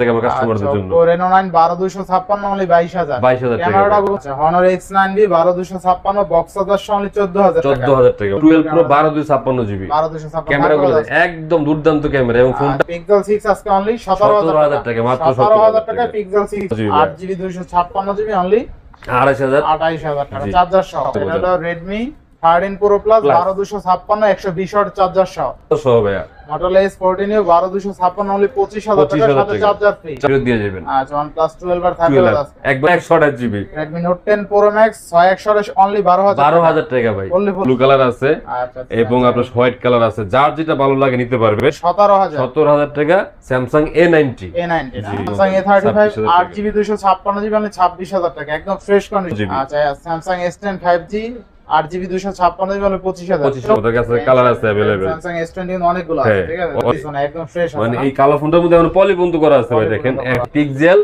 টাকা আমার কাস্টমারদের জন্য। Reno 9 12256 only 22000 টাকা। ক্যামেরাটা বলছে Honor X9B 12256 box others only 14000 টাকা। 14000 টাকা। 12 Pro 12256 জিবি 12256 ক্যামেরাগুলো একদম দুর্দান্ত ক্যামেরা এবং ফোনটা Pixel 6 আজকে only 17000 টাকা, মাত্র 17000 টাকা Pixel 6 8GB 256GB only 28000 টাকা চার্জার সহ। এটা হলো Redmi 13 Pro Plus 12256 120 watt charger সহ। সহ ভাইয়া। Motorola S14 Neo 12256 only 25000 টাকা সাথে চার্জার ফ্রি দিয়ে যাবেন। আচ্ছা OnePlus 12 আর 3000 আছে একবার 128 GB Redmi Note 10 Pro Max 6128 only 12000 টাকা ভাই। ব্লু কালার আছে এবং আপনার হোয়াইট কালার আছে, যার যেটা ভালো লাগে নিতে পারবে। 17000 টাকা Samsung A90 Samsung A35 8GB 256GB only 26000 টাকা একদম ফ্রেশ কন্ডিশন। আচ্ছা Samsung S10 5G 8GB 256GB only 25000 ওদের কাছে কালার আছে अवेलेबल। Samsung S20 অনেকগুলো আছে ঠিক আছে, একদম ফ্রেশ আছে। মানে এই কালো ফোনটার মধ্যে এখন পলি বন্ধ করা আছে ভাই, দেখেন Pixel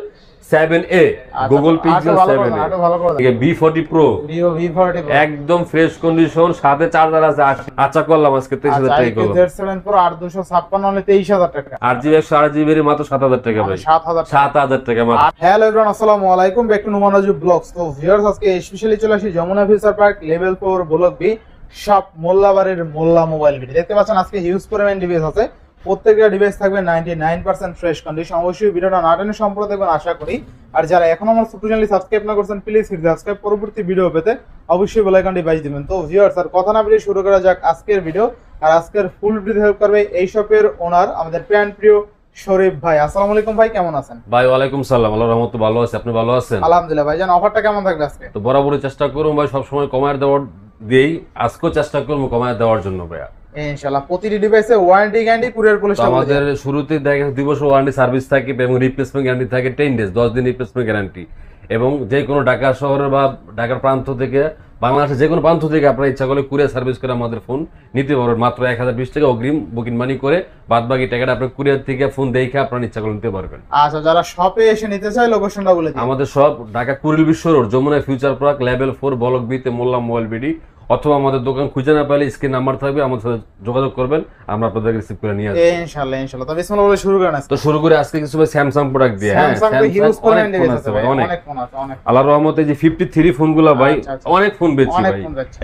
7a Google Pixel 7a B40 Pro Vivo V40 Pro একদম ফ্রেশ কন্ডিশন, সাথে চার্জার আছে। আচ্ছা করলাম আজকে 23000 টাকা করলাম। Z7 Pro 8256 only 23000 টাকা 8GB 128GB এর মাত্র 7000 টাকা ভাই। 7000 টাকা মাত্র। হ্যালো এভরিওয়ান, আসসালামু আলাইকুম, ব্যাক টু নুমানাজু ব্লগস। তো ভিউয়ার্স আজকে স্পেশালি চলে আসি Jamuna future park level 4 block B shop মোল্লাবাড়ির মোল্লা মোবাইল ভিডিও। দেখতে পাচ্ছেন আজকে হিউজ পরিমাণ ডিভাইস আছে, প্রত্যেকটা ডিভাইস থাকবে 99% ফ্রেশ কন্ডিশন। অবশ্যই ভিডিওটা না টেনে সম্পূর্ণ দেখবেন আশা করি। আর যারা এখনো আমার ছোট চ্যানেলটি সাবস্ক্রাইব না করছেন প্লিজ হিট সাবস্ক্রাইব, পরবর্তী ভিডিও পেতে অবশ্যই বেল আইকনটি বাজিয়ে দিবেন। তো ভিউয়ার্স আর কথা না বলে শুরু করা যাক আজকের ভিডিও। আর আজকের ফুল ভিডিও হেল্প করবে এই শপের ওনার আমাদের প্রিয় শরীফ ভাই। আসসালামু আলাইকুম ভাই, কেমন আছেন? ভাই ওয়ালাইকুম সালাম, আল্লাহর রহমতে ভালো আছি, আপনি ভালো আছেন? আলহামদুলিল্লাহ। ভাই জান অফারটা কেমন থাকবে আজকে? তো বরাবরই চেষ্টা করুন ভাই সব সময় কমায় দেওয়ার দেই, আজকেও চেষ্টা করব কমায় দেওয়ার জন্য ভাইয়া ইনশাআল্লাহ। প্রতিটি ডিভাইসে ওয়ারেন্টি গ্যারান্টি কুরিয়ার পলিসি আমাদের শুরুতে দেখা 2 বছর ওয়ারেন্টি সার্ভিস থাকে এবং রিপ্লেসমেন্ট গ্যারান্টি থাকে 10 ডেজ 10 দিন রিপ্লেসমেন্ট গ্যারান্টি। এবং যে কোনো ঢাকা শহরে বা ঢাকার প্রান্ত থেকে বাংলাদেশের যে কোনো প্রান্ত থেকে আপনারা ইচ্ছা করলে কুরিয়ার সার্ভিস করে আমাদের ফোন নিতে পারবেন মাত্র 1020 টাকা অগ্রিম বুকিং মানি করে, বাদ বাকি টাকাটা আপনি কুরিয়ার থেকে ফোন দেখে আপনারা ইচ্ছা করলে নিতে পারবেন। আচ্ছা, যারা শপে এসে নিতে চায় লোকেশনটা বলে দিন। আমাদের সব Dhaka Kuril Bishwa road Jamuna future park level 4 block B তে মোল্লা মোবাইল বিডি, অথবা আমাদের দোকান খুঁজে না পেলে স্ক্রিন নাম্বার থাকবে, আমাদের সাথে যোগাযোগ করবেন, আমরা আপনাদের রিসিভ করে নিয়ে আসব ইনশাআল্লাহ। ইনশাআল্লাহ। তো বিসমিল্লাহ বলে শুরু করেন। তো শুরু করে আজকে কিছু ভাই স্যামসাং প্রোডাক্ট দিয়ে। হ্যাঁ স্যামসাং তো হিউজ পরিমাণ ডিভাইস আছে ভাই, অনেক ফোন আছে অনেক। আল্লাহর রহমতে যে 53 ফোনগুলো ভাই অনেক ফোন বেচছি ভাই,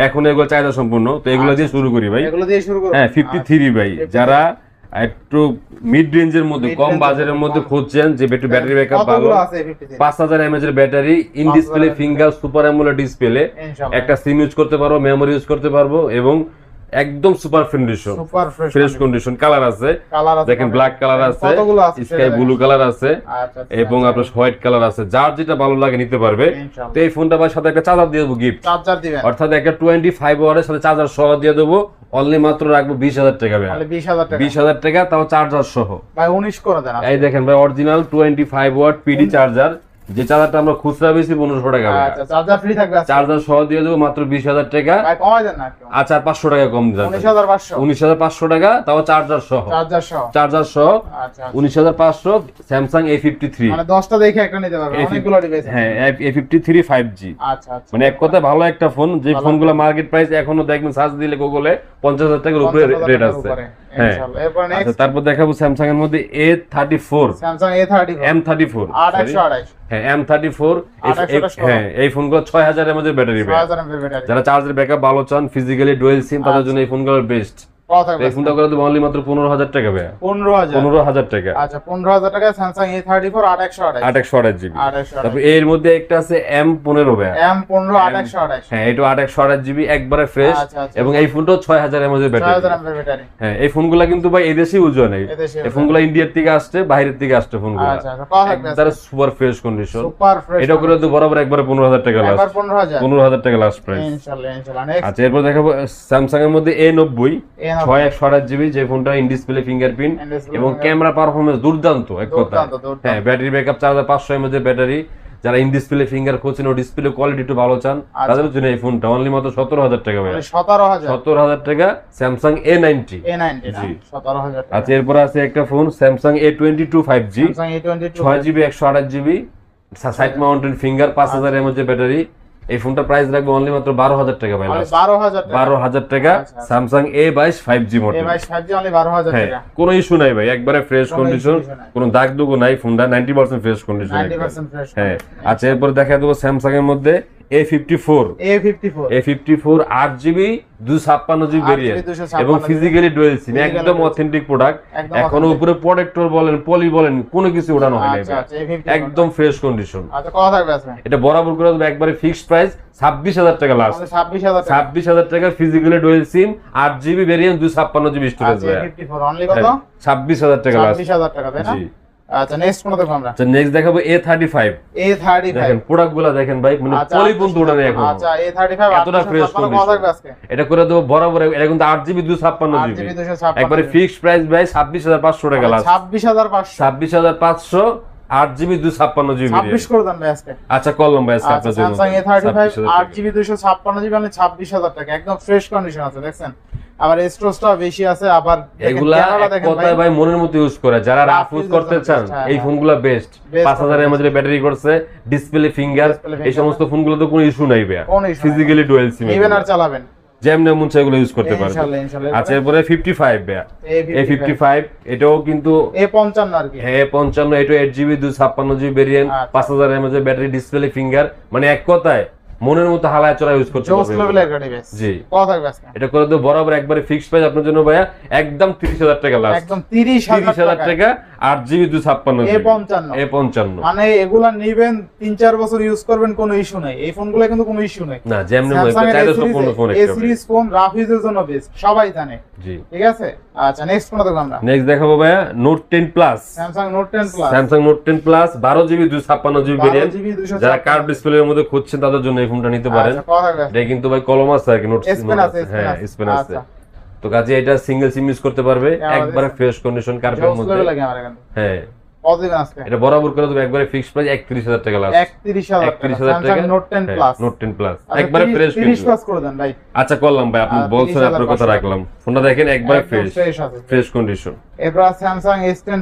এখন এগুলো চাহিদা সম্পূর্ণ। তো এগুলো দিয়ে শুরু করি ভাই, এগুলো দিয়ে শুরু করব। হ্যাঁ 53 ভাই, যারা একটু মিড রেঞ্জের মধ্যে কম বাজারের মধ্যে খুঁজছেন যে একটু ব্যাটারি ব্যাকআপ ভালো, 5000 mAh এর battery, in display finger super AMOLED display, একটা সিম ইউজ করতে পারবো, মেমোরি ইউজ করতে পারবো এবং একদম super condition fresh condition. Colour আছে দেখেন, ব্ল্যাক কালার আছে, স্কাই ব্লু কালার আছে এবং আপনার হোয়াইট কালার আছে, যার যেটা ভালো লাগে নিতে পারবে। তো এই ফোনটা ভাই সাথে একটা চার্জার দিয়ে দেবো গিফট, চার্জার দিবেন, অর্থাৎ একটা 25 ওয়াটের সাথে চার্জার সহ দিয়ে দেবো। অনলি মাত্র রাখবো 20000 টাকা ভাই, 20000 টাকা, তাও চার্জার সহ ভাই 19 করে দেন। এই দেখেন ভাই অরিজিনাল 25 ওয়াট পিডি চার্জার, যে চার্জারটা আমরা খুচরা বেশি 1500 টাকা। আচ্ছা, চার্জার ফ্রি থাকবে, চার্জার সহ দিয়ে দেবো মাত্র 20000 টাকা। ভাই কমাই দেন না একটু। আচ্ছা 500 টাকা কম দেন, 19500 টাকা, তাও চার্জার সহ। চার্জার সহ 19500 স্যামসাং A53, মানে 10টা দেখে একটা নিতে পারবেন, অনেকগুলো ডিভাইস। হ্যাঁ A53 5G। আচ্ছা আচ্ছা, মানে এক কথা ভালো একটা ফোন, যে ফোনগুলো মার্কেট প্রাইস এখনো দেখবেন সার্চ দিলে গুগলে 50000 টাকার উপরে রেট আছে। হ্যাঁ তারপর দেখাবো স্যামসাং এর মধ্যে A34, স্যামসাং A34 M34 828। হ্যাঁ M34। হ্যাঁ এই ফোনগুলো 6000 mAh এর ব্যাটারি, যারা চার্জের ব্যাকআপ ভালো চান, ফিজিক্যালি ডুয়াল সিম, তাদের জন্য এই ফোনগুলো বেস্ট। এই ফোনটা করে দেবো অনলি মাত্র 15000 টাকা ভাই, 15000 টাকা। আচ্ছা 15000 টাকা স্যামসাং A34 828 জিবি। তারপর এর মধ্যে একটা আছে M15 ভাই, M15 828। হ্যাঁ এটা 828 জিবি, একবারে ফ্রেশ এবং এই ফোনটাও 6000 mAh এর ব্যাটারি। হ্যাঁ এই ফোনগুলো কিন্তু ভাই এদেশে ইউজ হয় না, এই ফোনগুলো ইন্ডিয়ার থেকে আসছে, বাইরের থেকে আসছে ফোনগুলো। আচ্ছা আচ্ছা, super fresh condition, super fresh. এটা করে তো বরাবর একবারে 15000 টাকা লাস্ট, 15000 টাকা লাস্ট প্রাইস ইনশাআল্লাহ ইনশাআল্লাহ। আচ্ছা এরপর দেখাবো স্যামসাং এর মধ্যে A90 6128 জিবি, যে ফোনটা ইন ডিসপ্লে ফিঙ্গারপ্রিন্ট এবং ক্যামেরা পারফরম্যান্স দুর্দান্ত এক কথা। হ্যাঁ ব্যাটারি ব্যাকআপ 4500 mAh এর ব্যাটারি, যারা ইন ডিসপ্লে ফিঙ্গার খোঁজেন ও ডিসপ্লে কোয়ালিটি একটু ভালো চান, তাদের জন্য এই ফোনটা অনলি মাত্র 17000 টাকা ভাই, 17000 টাকা স্যামসাং A90 জি 17000 টাকা। আচ্ছা এরপর আছে একটা phone Samsung A22 5G, 6GB 128GB, side mounted finger, 5000 mAh এর ব্যাটারি, এই ফোনটা প্রাইস রাখবো অনলি মাত্র 12,000 টাকা ভাই, 12,000 টাকা। Samsung A22 5G model, A22 5G only 12,000 টাকা। কোনো ইস্যু নাই ভাই, একবারে ফ্রেশ কন্ডিশন, কোনো দাগ দুগো নাই, ফোনটা 90% ফ্রেশ কন্ডিশন। 90% ফ্রেশ। হ্যাঁ, আচ্ছা এরপর দেখা দেবো স্যামসাং এর মধ্যে A54 8GB 256GB ভেরিয়েন্ট এবং ফিজিক্যালি ডুয়াল সিম, একদম অথেন্টিক প্রোডাক্ট। এখনো উপরে প্রোটেক্টর বলেন, পলি বলেন, কোনো কিছু ওঠানো হয় না, একদম ফ্রেশ কন্ডিশন। আচ্ছা কত থাকবে আজকে? এটা বরাবর করে দেবো একবারে ফিক্সড প্রাইস 26,000 টাকা লাস্ট। 26,000 টাকা ফিজিক্যালি ডুয়াল সিম 8GB ভেরিয়েন্ট 256GB স্টোরেজ ভাই। A54 অনলি কত? 26,000 টাকা লাস্ট। 26,000 টাকা তাই না? আচ্ছা নেক্সট কোন দেখব আমরা? আচ্ছা নেক্সট দেখাবো A35 দেখেন প্রোডাক্টগুলো দেখেন ভাই, মানে পলিপন্ত ওটা নেই এখন। আচ্ছা A35 এতটা ফ্রেশ কন্ডিশন আজকে। এটা করে দেবো বরাবর, এটা কিন্তু 8GB 256GB একবারে ফিক্সড প্রাইস ভাই 26,500 টাকা লাস্ট। 26,500 8GB 256GB 26 করে দেন ভাই আজকে। আচ্ছা করলাম ভাই আজকে আপনার জন্য। Samsung A35 8GB 256GB মানে 26,000 টাকা, একদম ফ্রেশ কন্ডিশন আছে দেখছেন। আবার স্টোরেজটা বেশি আছে, আবার এগুলা কথায় ভাই মনের মতো ইউজ করে, যারা রাফ ইউজ করতে চান এই ফোনগুলো বেস্ট। 5000 mAh ব্যাটারি করছে, ডিসপ্লে ফিঙ্গার, এই সমস্ত ফোনগুলো তো কোনো ইস্যু নাই ভাই, ফিজিক্যালি ডুয়াল সিম ইভেন আর চালাবেন যেমন মন চাই এগুলো ইউজ করতে পারবেন ইনশাআল্লাহ। আচ্ছা এরপরে 55 ভাই, A55 এটাও কিন্তু A55 আর কি। হ্যাঁ A55 এটা 8GB 256GB variant, 5000 mAh battery, display finger, মানে এক কথায় মনের মতো হালায় চড়া ইউজ করতে পারবেন। জোস লেভেলের গাড়ি বেশ। জি কত থাকবে আজকে? এটা করে দেব বরাবর একবারে ফিক্সড প্রাইস আপনার জন্য ভাইয়া, একদম 30,000 টাকা লাস্ট। একদম 30,000 টাকা 8GB 256GB A55 মানে এগুলা নেবেন 3-4 বছর ইউজ করবেন, কোনো ইস্যু নাই। এই ফোনগুলো কিন্তু কোনো ইস্যু নাই না, যেমনি চাইলে সব ফোন এই সিরিজ ফোন রাফ ইউজের জন্য বেস্ট, সবাই জানে। জি ঠিক আছে। আচ্ছা নেক্সট কোন দেখব আমরা? নেক্সট দেখাবো ভাইয়া Note 10 Plus, Samsung Note 10 Plus 12GB 256GB variant. যারা কার্ভ ডিসপ্লের মধ্যে খুঁজছেন তাদের জন্য এই ফোনটা নিতে পারেন। এটা কিন্তু ভাই কলম আছে আর কি, নোট হ্যাঁ স্পেন আছে, তো কাজে এটা সিঙ্গেল সিম ইউজ করতে পারবে, একবারে ফ্রেশ কন্ডিশন কার্ভের মধ্যে। হ্যাঁ এটা বরাবর করে দেব একবারে ফিক্সড প্রাইস 31,000 টাকা লাস্ট। 31,000 টাকা Note 10 Plus একবারে ফ্রেশ 30 প্লাস করে দেন ভাই। আচ্ছা করলাম ভাই, আপনি বলছেন আপনার কথা রাখলাম। ফোনটা দেখেন একবারে ফ্রেশ কন্ডিশন। এরপর Samsung S10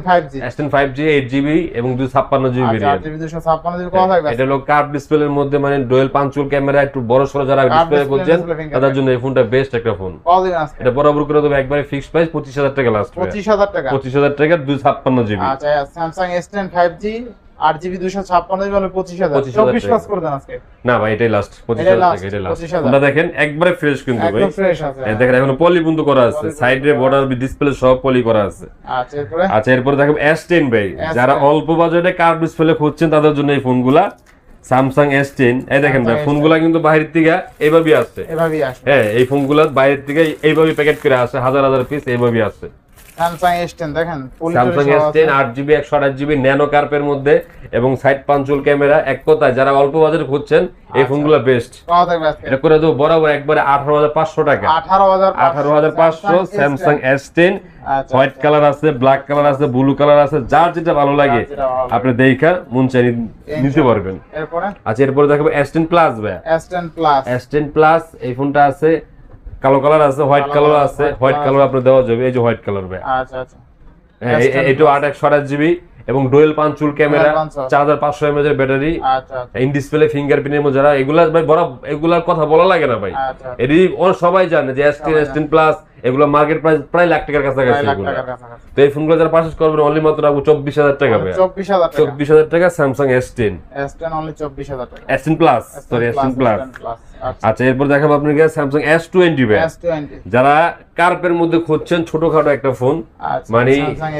5G 8GB এবং 256GB ভেরিয়েন্ট। 8GB 256GB কত থাকবে? এটা হলো কার্ভ ডিসপ্লের মধ্যে, মানে ডুয়াল পাঞ্চুয়াল ক্যামেরা, একটু বড় সরো যারা ডিসপ্লে করছেন তাদের জন্য এই ফোনটা বেস্ট একটা ফোন। কত দিন আজকে? এটা বরাবর করে দেব একবারে ফিক্সড প্রাইস 25,000 টাকা লাস্ট। 25,000 টাকা 256GB। আচ্ছা Samsung S10 5G 8GB 256GB মানে 25,000 24 প্লাস করে দেন আজকে। না ভাই এটাই লাস্ট, 25,000 টাকা এটাই লাস্ট। তোমরা দেখেন একবারে ফ্রেশ কিন্তু ভাই, একদম ফ্রেশ আছে। এই দেখেন এখনো পলি বন্ধ করা আছে, সাইডে বর্ডার ডিসপ্লে সব পলি করা আছে। আচ্ছা এরপর দেখো S10 ভাই, যারা অল্প বাজেটে কার্ভ ডিসপ্লে খুঁজছেন তাদের জন্য এই ফোনগুলা Samsung S10। এই দেখেন ভাই ফোনগুলা কিন্তু বাইরের থেকে এইভাবেই আসছে, হ্যাঁ এই ফোনগুলা বাইরের থেকে এইভাবেই প্যাকেট করে আসে, হাজার হাজার পিস এইভাবেই আসে। Samsung S10 দেখেন, Samsung S10 8GB 128GB nano কার্পের মধ্যে এবং সাইড পাঞ্চুয়াল ক্যামেরা। এক কথায় যারা অল্প বাজেটে খুঁজছেন এই ফোনগুলো বেস্ট। এটা করে দেব বরাবর একবারে 18,500 টাকা। 18,500 Samsung S10 হোয়াইট কালার আছে, ব্ল্যাক কালার আছে, ব্লু কালার আছে, যার যেটা ভালো লাগে আপনি দেখা মন চাই নিতে পারবেন। আচ্ছা এরপরে দেখাবো S10 Plus ভাই। S10 Plus এই ফোনটা আছে কালো কালার আছে, হোয়াইট কালার আছে, হোয়াইট কালার আপনি দেওয়া যাবে, এই যে হোয়াইট কালার ভাই। আচ্ছা আচ্ছা এটা 8/128GB এবং ডুয়াল পাঞ্চুয়াল ক্যামেরা, 4500 mAh এর ব্যাটারি, ইন ডিসপ্লে ফিঙ্গারপ্রিন্টের মধ্যে। যারা এগুলা ভাই বড় এগুলার কথা বলা লাগে না ভাই, এটি সবাই জানে যে S10 Plus এগুলো মার্কেট প্রাইস প্রায় লাখ টাকার কাছাকাছি এগুলো। তো এই ফোনগুলো যারা পারচেজ করবেন অনলি মাত্র রাখবো 24,000 টাকা ভাই। 24,000 টাকা Samsung S10 অনলি 24,000 টাকা। S10 Plus sorry S10 Plus। আচ্ছা এরপর দেখাবো আপনাকে Samsung S20 ভাই। যারা কার্পের মধ্যে খুঁজছেন ছোটখাটো একটা ফোন, মানে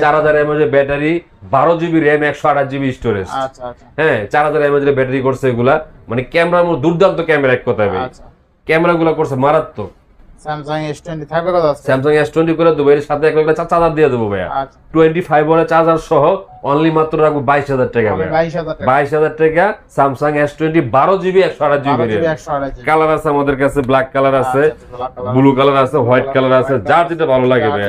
4000 mAh battery, 12GB RAM, 128GB storage. আচ্ছা আচ্ছা হ্যাঁ 4000 mAh এর ব্যাটারি করছে এগুলা, মানে ক্যামেরার মধ্যে দুর্দান্ত ক্যামেরা এক কথায় ভাই, ক্যামেরাগুলো করছে মারাত্মক। Samsung S20 থাকবে কত আছে? Samsung S20 করে দেবো, এর সাথে একটা চার্জার দিয়ে দেবো ভাইয়া। 25 ওয়াটের চার্জার সহ অনলি মাত্র রাখবো 22,000 টাকা ভাই। 22,000 টাকা Samsung S20 12GB 128GB colour আছে আমাদের কাছে, ব্ল্যাক কালার আছে, ব্লু কালার আছে, হোয়াইট কালার আছে, যার যেটা ভালো লাগে ভাই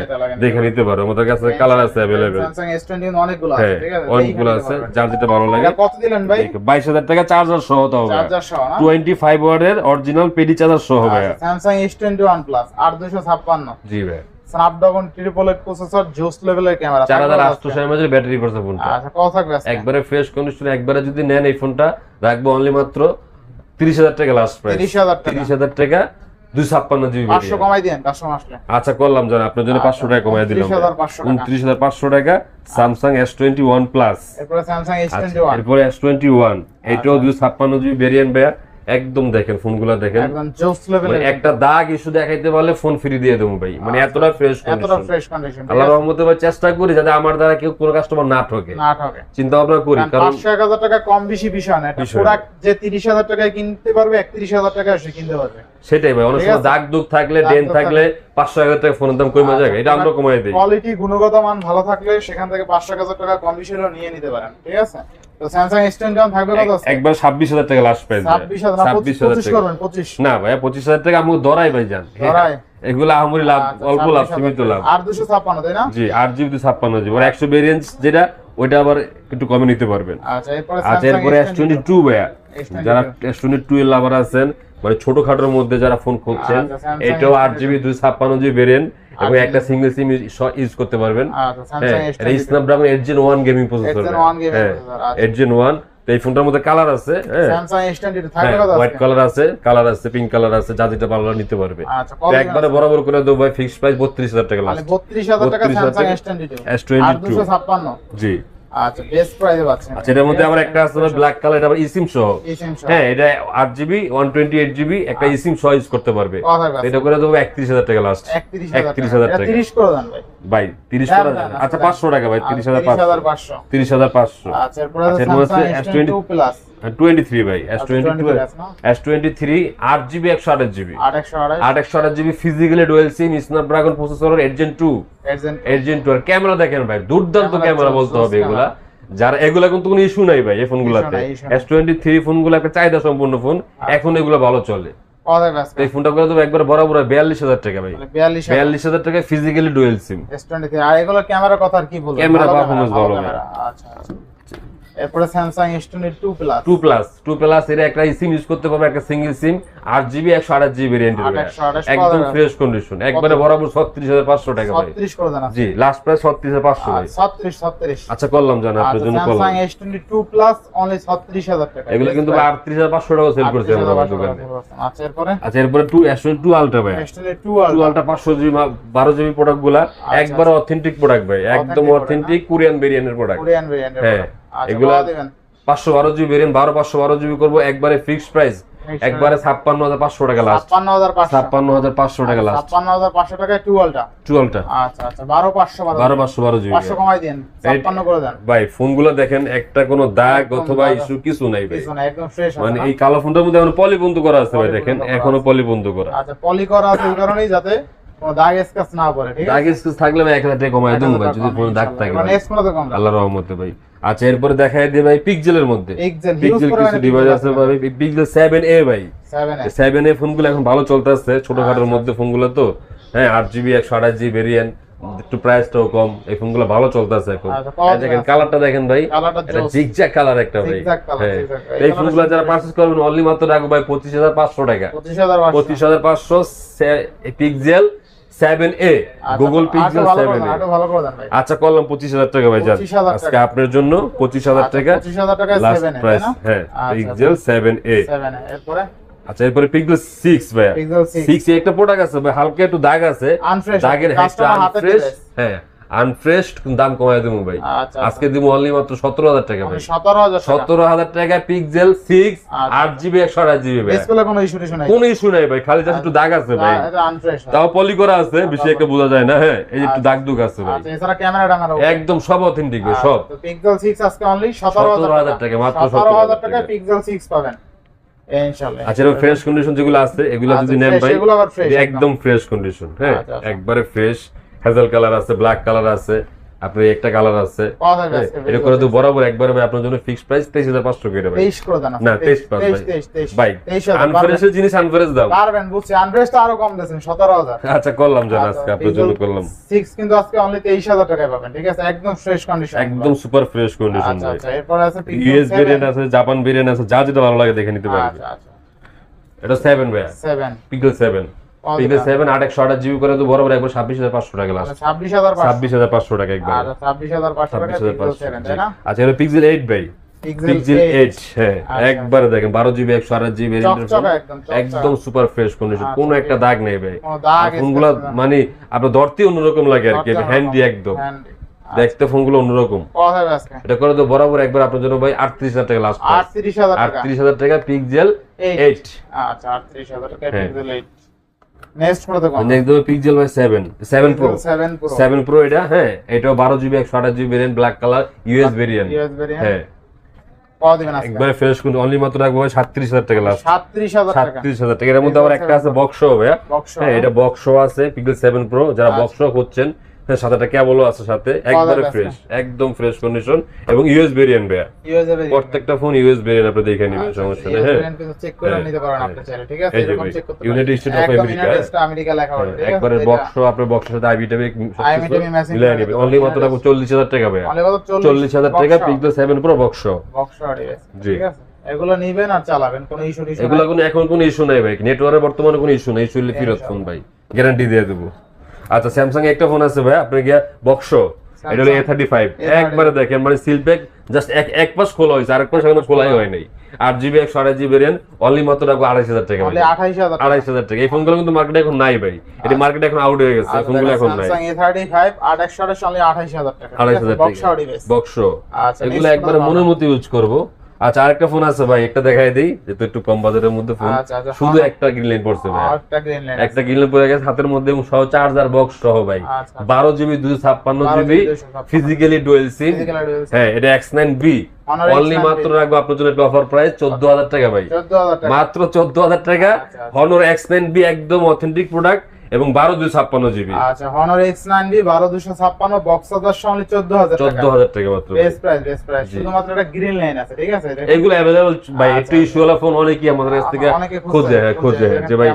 দেখে নিতে পারো, আমাদের কাছে কালার আছে अवेलेबल। Samsung S20 অনেকগুলো আছে, ঠিক আছে অনেকগুলো আছে, যার যেটা ভালো লাগে। কত দিলেন ভাই? 22,000 টাকা চার্জার সহ তাও ভাই, চার্জার সহ না, 25 ওয়াটের অরিজিনাল পেডি চার্জার সহ ভাই। Samsung S21 Plus 8256 জি ভাই, Snapdragon 888 প্রসেসর, জোস লেভেলের ক্যামেরা, 4800 mAh ব্যাটারি করছে ফোনটা। আচ্ছা কত থাকবে আজকে? একবারে ফ্রেশ কন্ডিশনে একবারে যদি নেন এই ফোনটা রাখবো অনলি মাত্র 30,000 টাকা লাস্ট প্রাইস, 30,000 টাকা, 30,000 টাকা 256 জিবি। 500 কমাই দেন কাস্টমার আসলে। আচ্ছা করলাম জান, আপনার জন্য 500 টাকা কমাই দিলাম, 29,500 টাকা। স্যামসাং S21 প্লাস, এরপরে স্যামসাং S21, এরপরে S21, এটাও 256 জিবি ভেরিয়েন্ট ভাইয়া। একদম দেখেন ফোনগুলো দেখেন, একদম জোস লেভেলের, একটা দাগ ইস্যু দেখাইতে পারলে ফোন ফ্রি দিয়ে দেবো ভাই, মানে এতটা ফ্রেশ কন্ডিশন। আল্লাহর রহমতে ভাই চেষ্টা করি যাতে আমার দ্বারা কেউ কোনো কাস্টমার না ঠকে, চিন্তা ভাবনা করি, কারণ 500,000 টাকা কম বেশি বিষয় না, এটা প্রোডাক্ট যে 30,000 টাকায় কিনতে পারবে 31,000 টাকায় সে কিনতে পারবে। সেটাই ভাই, অনেক সময় দাগ দুগ থাকলে ডেন থাকলে 500,000 টাকা ফোনের দাম কমে যায়, এটা আমরা কমাই দেই। কোয়ালিটি গুণগত মান ভালো থাকলে সেখান থেকে 500,000 টাকা কম বেশি হলেও নিয়ে নিতে পারেন, ঠিক আছে। তো স্যামসাং S21 থাকবে কত আছে? একবার 26,000 টাকা লাস্ট প্রাইস, 26,000 করবেন 25 না ভাই 25,000 টাকা আমু ধরাই ভাই জান, ধরাই এগুলা আমরি লাভ, অল্প লাভ, সীমিত লাভ। আর 256 তাই না? জি 8GB 256 জিবি, আর 100 ভেরিয়েন্ট যেটা ওইটা আবার একটু কমে নিতে পারবেন। আচ্ছা এরপরে S22 ভাইয়া, যারা S22 এর লাভার আছেন, মানে ছোটখাটোর মধ্যে যারা ফোন খুঁজছেন, এটাও 8GB 256 জিবি ভেরিয়েন্ট এবং একটা সিঙ্গেল সিম ইউজ করতে পারবেন। এটা Snapdragon 8 Gen 1 gaming processor, 8 Gen 1। তো এই ফোনটার মধ্যে কালার আছে, স্যামসাং S22 থাকবে কত আছে? হোয়াইট কালার আছে, পিঙ্ক কালার আছে, যা যেটা ভালো নিতে পারবে। আচ্ছা তো একবারে বরাবর করে দেব ভাই, ফিক্সড প্রাইস 32,000 টাকা লাস্ট, 32,000 টাকা স্যামসাং S22 256। জি আচ্ছা বেস্ট প্রাইসে পাচ্ছেন। আচ্ছা এর মধ্যে আবার একটা আছে ব্ল্যাক কালার, এটা আবার eSIM সহ, হ্যাঁ এটা 8GB 128GB একটা eSIM সহ ইউজ করতে পারবে। এটা করে দেব 31,000 টাকা লাস্ট, 31,000 টাকা 30 করে দেন ভাই, ভাই 30 করে দেন। আচ্ছা 500 টাকা ভাই, 30,500, 30,500। আচ্ছা এরপর আছে স্যামসাং S22 প্লাস 23 ভাই, S23 8GB 128GB 828GB physically dual সিম স্ন্যাপড্রাগন প্রসেসর 8 Gen 2 আর ক্যামেরা দেখেন ভাই, দুর্দান্ত ক্যামেরা বলতে হবে এগুলা, যারা এগুলা কিন্তু কোনো ইস্যু নাই ভাই এই ফোনগুলাতে। S23 ফোনগুলো একটা চাহিদা সম্পূর্ণ ফোন, এখন এগুলো ভালো চলে। এই ফোনটা করে দেবো একবার বরাবর 42,000 টাকা ভাই, 42,000 টাকা ফিজিক্যালি ডুয়াল সিম S23। আর এগুলো ক্যামেরা কথা আর কি বলবো, ক্যামেরা পারফরম্যান্স ভালো। আচ্ছা এরপরে স্যামসাং S22 প্লাস এর একটা সিম ইউজ করতে পারবে, একটা সিঙ্গেল সিম 8GB 128GB ভেরিয়েন্টের, একদম ফ্রেশ কন্ডিশন, একবারে বরাবর 36,500 টাকা ভাই। 36 করে দেন, জি লাস্ট প্রাইস 36,500 ভাই, 36। আচ্ছা করলাম জানা আপনার জন্য করলাম। স্যামসাং S22 প্লাস অনলি 36,000 টাকা, এগুলো কিন্তু 38,500 টাকা সেল করতে আমরা দোকানে। আচ্ছা এরপরে S22 আলট্রা ভাই, S22 আলট্রা 500GB 12GB প্রোডাক্টগুলা একবারে অথেন্টিক প্রোডাক্ট ভাই, একদম অথেন্টিক কোরিয়ান ভেরিয়েন্টের প্রোডাক্ট, হ্যাঁ এগুলা 512GB ভেরিয়েন্ট, 512GB করব একবারে ফিক্সড প্রাইস, একবারে 56,500 টাকা লাস্ট, 56,500 টাকা লাস্ট, 56,500 টাকা টুয়েলটা। আচ্ছা 12,512 500 কমাই দেন, 56 করে দেন ভাই। ফোনগুলো দেখেন একটা কোনো দাগ অথবা ইস্যু কিছু নাই ভাই, একদম ফ্রেশ, মানে এই কালো ফোনটার মধ্যে এখনো পলি বন্ধ করা আছে ভাই, দেখেন এখনো পলি বন্ধ করা। আচ্ছা পলি করা আছে এই কারণেই যাতে কোনো দাগ স্ক্র্যাচ না পড়ে, ঠিক আছে। দাগ স্ক্র্যাচ থাকলে ভাই 1000 টাকা কমায় দেব ভাই, যদি কোনো দাগ থাকে মানে স্ক্র্যাচ কম না, আল্লাহর রহমতে ভাই। আচ্ছা এরপরে দেখাই দিই ভাই পিক্সেলের মধ্যে, পিক্সেল কিছু ডিভাইস আছে ভাই, পিক্সেল 7a ভাই, 7a ফোনগুলো এখন ভালো চলতেছে, ছোটখাটোর মধ্যে ফোনগুলো তো, হ্যাঁ 8GB 128GB ভেরিয়েন্ট, একটু প্রাইসটাও কম, এই ফোনগুলো ভালো চলতেছে এখন। দেখেন কালারটা দেখেন ভাই, এটা জিগজ্যাগ কালার একটা ভাই, হ্যাঁ এই ফোনগুলো যারা পারচেজ করবেন অনলি মাত্র রাখবো ভাই 25,500 টাকা, 25,500 pixel 7a, Google pixel 7a। আচ্ছা করলাম 25,000 টাকা ভাই জান, আজকে আপনার জন্য 25,000 টাকা লাস্ট প্রাইস, হ্যাঁ পিক্সেল 7a। আচ্ছা এরপরে পিক্সেল 6 ভাই, 6 এ একটা প্রোডাক্ট আছে ভাই, হালকা একটু দাগ আছে, দাগের হেডটা আনফ্রেশ, হ্যাঁ আনফ্রেশ, দাম কমায় দেবো ভাই, আজকে দিব অনলি মাত্র 17,000 টাকা ভাই, 17,000 টাকা পিক্সেল 6 8GB 128GB ভাই, কোনো ইস্যু নাই ভাই, খালি জাস্ট একটু দাগ আছে ভাই, তাও পলি করা আছে, বেশি একটা বোঝা যায় না, হ্যাঁ এই যে একটু দাগ দুগ আছে ভাই, এছাড়া ক্যামেরা ডাঙানো একদম সব অথেন্টিক ভাই সব। পিক্সেল 6 আজকে অনলি 17,000 টাকা, মাত্র 17,000 টাকা পিক্সেল 6 পাবেন ইনশাআল্লাহ। আচ্ছা এর ফ্রেশ কন্ডিশন যেগুলো আছে এগুলো যদি নেন ভাই একদম ফ্রেশ কন্ডিশন, হ্যাঁ একবারে ফ্রেশ, হেজেল কালার আছে, ব্ল্যাক কালার আছে, আপনার একটা কালার আছে, এটা করে তো বরাবর একবারে ভাই আপনার জন্য ফিক্সড প্রাইস 23,500 করে ভাই, 23 করে দেন না 23 ভাই, আনফ্রেশের জিনিস আনফ্রেশ দাও পারবেন, বুঝছি আনফ্রেশ তো আরো কম দেন 17,000। আচ্ছা করলাম জানা আজকে আপনার জন্য করলাম 6 কিন্তু আজকে অনলি 23,000 টাকায় পাবেন, ঠিক আছে একদম ফ্রেশ কন্ডিশন, একদম সুপার ফ্রেশ কন্ডিশন ভাই। আচ্ছা এরপর আছে ইউএস ভেরিয়েন্ট আছে, জাপান ভেরিয়েন্ট আছে, যা যেটা ভালো লাগে দেখে নিতে পারবেন। আচ্ছা এটা 7 ভাই, 7 পিক্সেল 7 পিক্সেল 7 8/128GB করে তো বরাবর একবার 26,500 টাকা লাস্ট, 26,500 টাকা একবার, 26,500 টাকা পিক্সেল 7 তাই না। আচ্ছা এটা পিক্সেল 8 ভাই, পিক্সেল 8 হ্যাঁ একবারে দেখেন 12GB 128GB ভেরিয়েন্টের ফোন একদম সুপার ফ্রেশ কন্ডিশন কোনো একটা দাগ নেই ভাই ফোনগুলো মানে আপনার ধরতে অন্যরকম লাগে আর কি এটা হ্যান্ডি একদম দেখতে ফোনগুলো অন্যরকম এটা করে তো বরাবর একবার আপনার জন্য ভাই 38000 টাকা লাস্ট 38000 টাকা পিক্সেল 8 আচ্ছা 38000 টাকা পিক্সেল 8 নেক্সট করে দেখো একদম পিক্সেল ভাই 7 প্রো এটা হ্যাঁ এটাও 12GB 128GB variant black colour US variant হ্যাঁ কত দিবেন আজকে একবারে ফ্রেশ কোন অনলি মাত্র রাখবো 37000 টাকা লাস্ট 37000 টাকা এর মধ্যে আবার একটা আছে বক্স হবে হ্যাঁ এটা বক্স আছে পিক্সেল 7 প্রো যারা বক্স করছেন সাথে একটা কেবলও আছে সাথে একবারে ফ্রেশ একদম ফ্রেশ কন্ডিশন এবং ইউএস ভেরিয়েন্ট ভাই প্রত্যেকটা ফোন ইউএস ভেরিয়েন্ট আপনি দেখে নেবেন সমস্যা নেই হ্যাঁ চেক করে নিতে পারেন আপনি চাইলে ঠিক আছে এরকম চেক করতে ইউনাইটেড স্টেট অফ আমেরিকা লেখা হবে ঠিক আছে একবারে বক্স আপনার বক্সের সাথে আইবিটাবে মিলাই নেবেন অনলি মাত্র 40000 টাকা ভাই 40000 টাকা পিক্সেল 7 প্রো বক্স ঠিক আছে এগুলো নিবেন আর চালাবেন কোনো ইস্যু এগুলো কোনো এখন কোনো ইস্যু নাই ভাই নেটওয়ার্কে বর্তমানে কোনো ইস্যু নাই ইস্যু হলে ফেরত ফোন ভাই গ্যারান্টি দিয়ে দেব আচ্ছা স্যামসাং একটা ফোন আছে ভাই আপনি গিয়া বক্স এটা হলো A35 একবারে দেখেন মানে সিল প্যাক জাস্ট এক পাশ খোলা হইছে আরেক পাশ এখনো খোলাই হয় নাই 8GB 128GB ভেরিয়েন্ট অনলি মাত্র রাখবো 28000 টাকা অনলি 28000 টাকা এই ফোনগুলো কিন্তু মার্কেটে এখন নাই ভাই এটা মার্কেটে এখন আউট হয়ে গেছে ফোনগুলো এখন নাই স্যামসাং A35 828 অনলি 28000 টাকা 28000 টাকা বক্স আচ্ছা এগুলো একবারে মনের মতো ইউজ করব আচ্ছা আরেকটা ফোন আছে ভাই একটা দেখাই দেই যেহেতু একটু কম বাজেটের মধ্যে ফোন শুধু একটা গ্রিন লাইন পড়ছে ভাই একটা গ্রিন লাইন পড়ে গেছে হাতের মধ্যে এবং সহ চার্জার বক্স সহ ভাই 12GB 256GB ফিজিক্যালি ডুয়াল সিম হ্যাঁ এটা X9B অনলি মাত্র রাখবো আপনার জন্য একটা অফার প্রাইস 14000 টাকা ভাই মাত্র 14000 টাকা Honor X9B একদম অথেন্টিক প্রোডাক্ট এবং 12256GB আচ্ছা Honor X9B 12256 box charger only 14000 টাকা মাত্র বেস্ট প্রাইস শুধুমাত্র একটা গ্রিন লাইন আছে ঠিক আছে এগুলো अवेलेबल ভাই একটু ইস্যুওয়ালা ফোন অনেকই আমাদের কাছ থেকে খোঁজে যে ভাই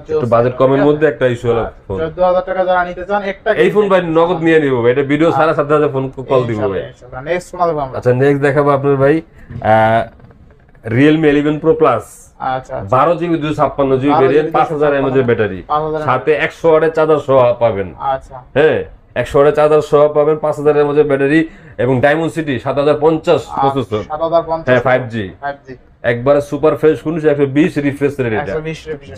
একটু বাজেট কমের মধ্যে একটা ইস্যুওয়ালা ফোন 14000 টাকা যারা নিতে চান একটা এই ফোন ভাই নগদ নিয়ে নিব ভাই এটা ভিডিও সারা সাথে সাথে ফোন কল দিব ভাই নেক্সট ফোন দেখাবো আমরা আচ্ছা নেক্সট দেখাবো আপনার ভাই Realme 11 Pro Plus আচ্ছা 12GB 256GB ভেরিয়েন্ট 5000 mAh এর ব্যাটারি সাথে 100 ওয়াটের চার্জার সহ পাবেন আচ্ছা হ্যাঁ 100 ওয়াটের চার্জার সহ পাবেন 5000 mAh এর ব্যাটারি এবং ডায়মন্ড 7050 প্রসেসর 7050 হ্যাঁ 5G একবারে super fresh condition 120 refresh rate এটা